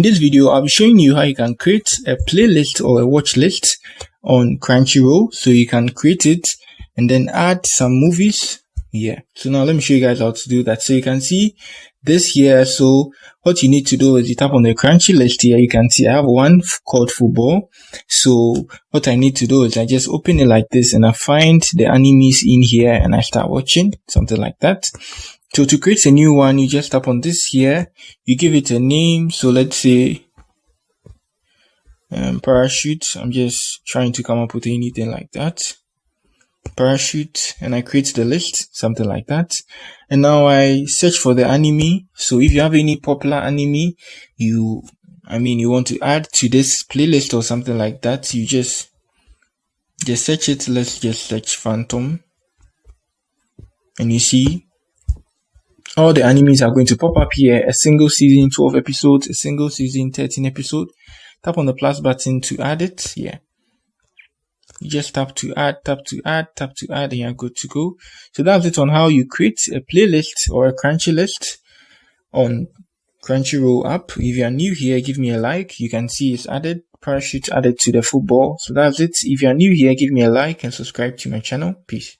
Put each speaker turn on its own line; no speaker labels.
In this video, I'll be showing you how you can create a playlist or a watch list on Crunchyroll. So you can create it and then add some movies. Yeah. So now let me show you guys how to do that. So you can see this here. So what you need to do is you tap on the Crunchy list here. You can see I have one called football. So what I need to do is I just open it like this and I find the animes in here and I start watching something like that. So to create a new one, you just tap on this here, you give it a name. So let's say parachute. I'm just trying to come up with anything like that. Parachute, and I create the list, something like that. And now I search for the anime. So if you have any popular anime you want to add to this playlist or something like that, you just search it. Let's just search Phantom, and you see all the animes are going to pop up here. A single season, 12 episodes, a single season, 13 episodes. Tap on the plus button to add it. Yeah. You just tap to add, and you're good to go. So that's it on how you create a playlist or a Crunchy list on Crunchyroll app. If you are new here, give me a like. You can see it's added, parachute added to the football. So that's it. If you are new here, give me a like and subscribe to my channel. Peace.